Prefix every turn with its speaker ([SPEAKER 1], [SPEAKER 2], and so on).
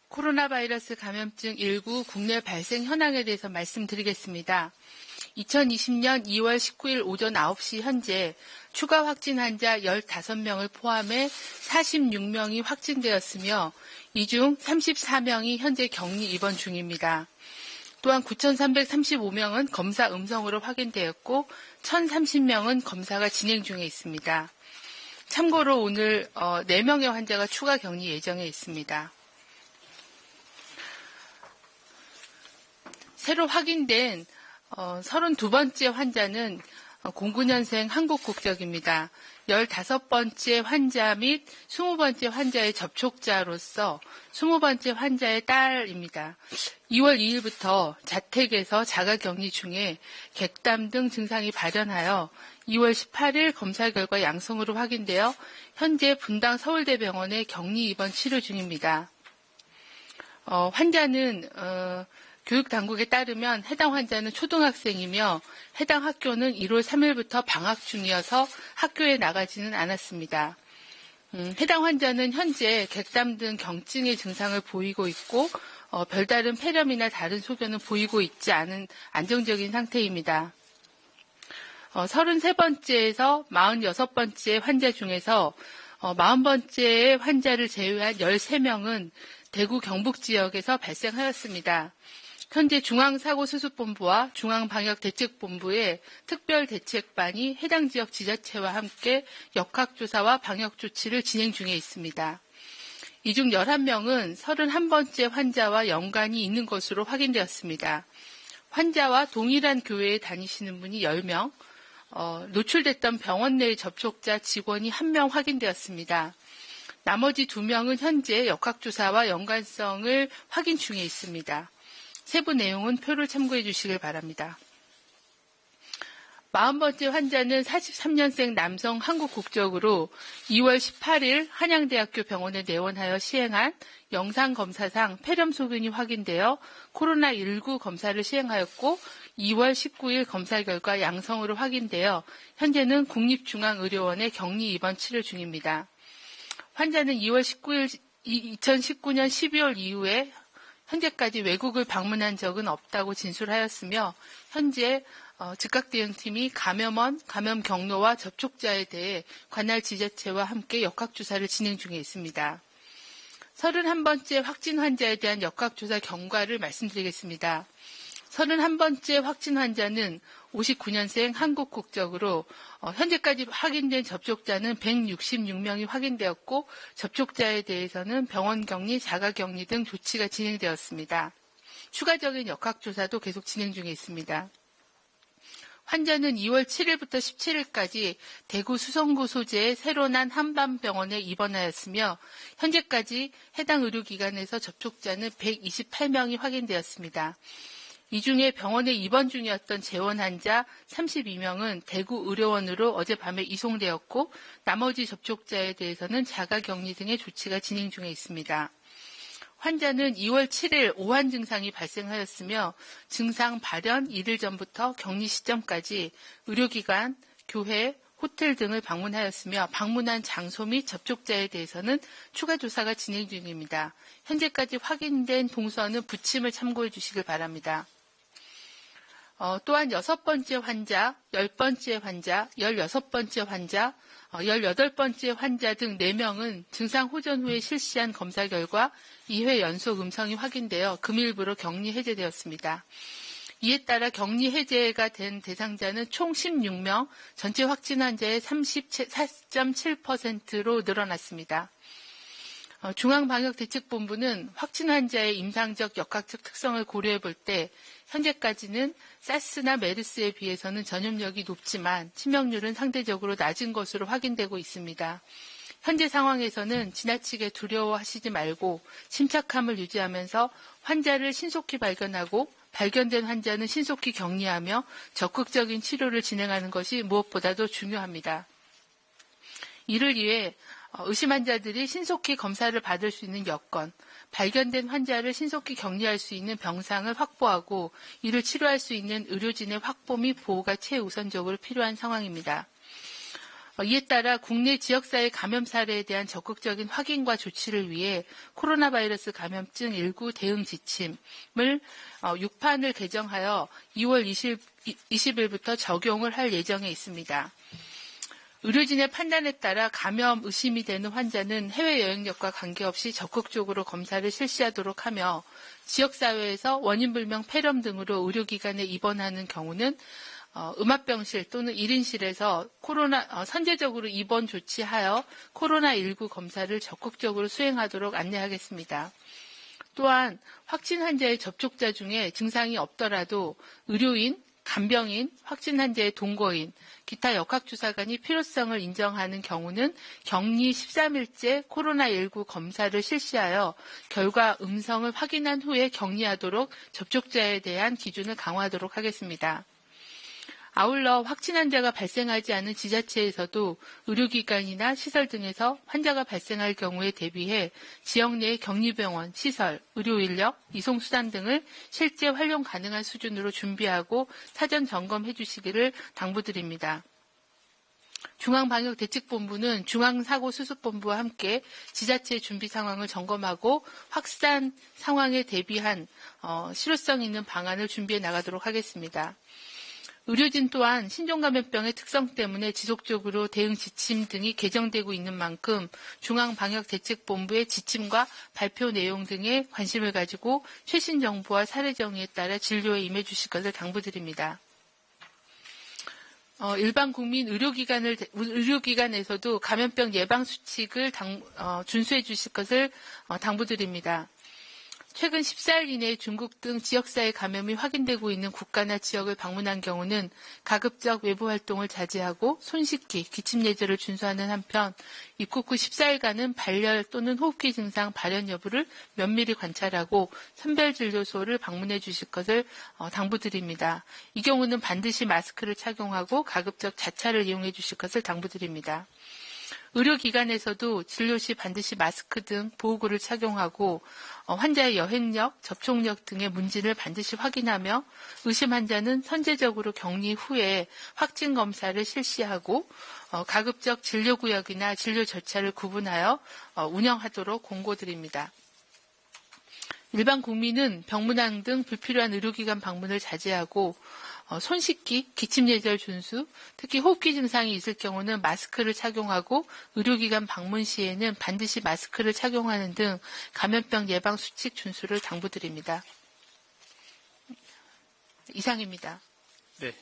[SPEAKER 1] 코로나 바이러스 감염증 19 국내 발생 현황에 대해서 말씀드리겠습니다. 2020년 2월 19일 오전 9시 현재 추가 확진 환자 15명을 포함해 46명이 확진되었으며 이 중 34명이 현재 격리 입원 중입니다. 또한 9,335명은 검사 음성으로 확인되었고 1,030명은 검사가 진행 중에 있습니다. 참고로 오늘 4명의 환자가 추가 격리 예정에 있습니다. 새로 확인된 32번째 환자는 09년생 한국 국적입니다. 15번째 환자 및 20번째 환자의 접촉자로서 20번째 환자의 딸입니다. 2월 2일부터 자택에서 자가격리 중에 객담 등 증상이 발현하여 2월 18일 검사 결과 양성으로 확인되어 현재 분당 서울대병원에 격리 입원 치료 중입니다. 환자는 교육당국에 따르면 해당 환자는 초등학생이며 해당 학교는 1월 3일부터 방학 중이어서 학교에 나가지는 않았습니다. 해당 환자는 현재 객담 등 경증의 증상을 보이고 있고 별다른 폐렴이나 다른 소견은 보이고 있지 않은 안정적인 상태입니다. 33번째에서 46번째 환자 중에서 40번째 환자를 제외한 13명은 대구 경북 지역에서 발생하였습니다. 현재 중앙사고수습본부와 중앙방역대책본부의 특별대책반이 해당 지역 지자체와 함께 역학조사와 방역조치를 진행 중에 있습니다. 이 중 11명은 31번째 환자와 연관이 있는 것으로 확인되었습니다. 환자와 동일한 교회에 다니시는 분이 10명, 노출됐던 병원 내 접촉자 직원이 1명 확인되었습니다. 나머지 2명은 현재 역학조사와 연관성을 확인 중에 있습니다. 세부 내용은 표를 참고해 주시길 바랍니다. 40번째 환자는 43년생 남성 한국 국적으로 2월 18일 한양대학교 병원에 내원하여 시행한 영상검사상 폐렴 소견이 확인되어 코로나19 검사를 시행하였고 2월 19일 검사 결과 양성으로 확인되어 현재는 국립중앙의료원에 격리 입원 치료 중입니다. 환자는 2월 19일 2019년 12월 이후에 현재까지 외국을 방문한 적은 없다고 진술하였으며 현재 즉각대응팀이 감염원, 감염 경로와 접촉자에 대해 관할 지자체와 함께 역학조사를 진행 중에 있습니다. 31번째 확진 환자에 대한 역학조사 경과를 말씀드리겠습니다. 31번째 확진 환자는 59년생 한국 국적으로 현재까지 확인된 접촉자는 166명이 확인되었고 접촉자에 대해서는 병원 격리, 자가 격리 등 조치가 진행되었습니다. 추가적인 역학조사도 계속 진행 중에 있습니다. 환자는 2월 7일부터 17일까지 대구 수성구 소재의 새로 난 한밤병원에 입원하였으며 현재까지 해당 의료기관에서 접촉자는 128명이 확인되었습니다. 이 중에 병원에 입원 중이었던 재원 환자 32명은 대구 의료원으로 어젯밤에 이송되었고 나머지 접촉자에 대해서는 자가격리 등의 조치가 진행 중에 있습니다. 환자는 2월 7일 오한 증상이 발생하였으며 증상 발현 이틀 전부터 격리 시점까지 의료기관, 교회, 호텔 등을 방문하였으며 방문한 장소 및 접촉자에 대해서는 추가 조사가 진행 중입니다. 현재까지 확인된 동선은 부침을 참고해 주시길 바랍니다. 또한 6번째 환자, 10번째 환자, 16번째 환자, 18번째 환자 등 4명은 증상 호전 후에 실시한 검사 결과 2회 연속 음성이 확인되어 금일부로 격리 해제되었습니다. 이에 따라 격리 해제가 된 대상자는 총 16명, 전체 확진 환자의 34.7%로 늘어났습니다. 중앙방역대책본부는 확진 환자의 임상적 역학적 특성을 고려해 볼 때 현재까지는 사스나 메르스에 비해서는 전염력이 높지만 치명률은 상대적으로 낮은 것으로 확인되고 있습니다. 현재 상황에서는 지나치게 두려워하시지 말고 침착함을 유지하면서 환자를 신속히 발견하고 발견된 환자는 신속히 격리하며 적극적인 치료를 진행하는 것이 무엇보다도 중요합니다. 이를 위해 의심 환자들이 신속히 검사를 받을 수 있는 여건, 발견된 환자를 신속히 격리할 수 있는 병상을 확보하고 이를 치료할 수 있는 의료진의 확보 및 보호가 최우선적으로 필요한 상황입니다. 이에 따라 국내 지역사회 감염 사례에 대한 적극적인 확인과 조치를 위해 코로나 바이러스 감염증 19 대응 지침을 6판을 개정하여 2월 20일부터 적용을 할 예정에 있습니다. 의료진의 판단에 따라 감염 의심이 되는 환자는 해외여행력과 관계없이 적극적으로 검사를 실시하도록 하며 지역사회에서 원인불명 폐렴 등으로 의료기관에 입원하는 경우는 음압병실 또는 1인실에서 선제적으로 입원 조치하여 코로나19 검사를 적극적으로 수행하도록 안내하겠습니다. 또한 확진 환자의 접촉자 중에 증상이 없더라도 의료인, 간병인, 확진 환자의 동거인, 기타 역학조사관이 필요성을 인정하는 경우는 격리 13일째 코로나19 검사를 실시하여 결과 음성을 확인한 후에 격리하도록 접촉자에 대한 기준을 강화하도록 하겠습니다. 아울러 확진 환자가 발생하지 않은 지자체에서도 의료기관이나 시설 등에서 환자가 발생할 경우에 대비해 지역 내 격리병원, 시설, 의료인력, 이송수단 등을 실제 활용 가능한 수준으로 준비하고 사전 점검해 주시기를 당부드립니다. 중앙방역대책본부는 중앙사고수습본부와 함께 지자체 준비 상황을 점검하고 확산 상황에 대비한 실효성 있는 방안을 준비해 나가도록 하겠습니다. 의료진 또한 신종감염병의 특성 때문에 지속적으로 대응 지침 등이 개정되고 있는 만큼 중앙방역대책본부의 지침과 발표 내용 등에 관심을 가지고 최신 정보와 사례 정의에 따라 진료에 임해 주실 것을 당부드립니다. 일반 국민 의료기관에서도 감염병 예방 수칙을 준수해 주실 것을 당부드립니다. 최근 14일 이내에 중국 등 지역사회 감염이 확인되고 있는 국가나 지역을 방문한 경우는 가급적 외부 활동을 자제하고 손 씻기, 기침 예절을 준수하는 한편 입국 후 14일간은 발열 또는 호흡기 증상 발현 여부를 면밀히 관찰하고 선별진료소를 방문해 주실 것을 당부드립니다. 이 경우는 반드시 마스크를 착용하고 가급적 자차를 이용해 주실 것을 당부드립니다. 의료기관에서도 진료 시 반드시 마스크 등 보호구를 착용하고 환자의 여행력, 접촉력 등의 문진을 반드시 확인하며 의심 환자는 선제적으로 격리 후에 확진 검사를 실시하고 가급적 진료구역이나 진료 절차를 구분하여 운영하도록 공고드립니다. 일반 국민은 병문안 등 불필요한 의료기관 방문을 자제하고 손 씻기, 기침 예절 준수, 특히 호흡기 증상이 있을 경우는 마스크를 착용하고 의료기관 방문 시에는 반드시 마스크를 착용하는 등 감염병 예방 수칙 준수를 당부드립니다. 이상입니다.
[SPEAKER 2] 네.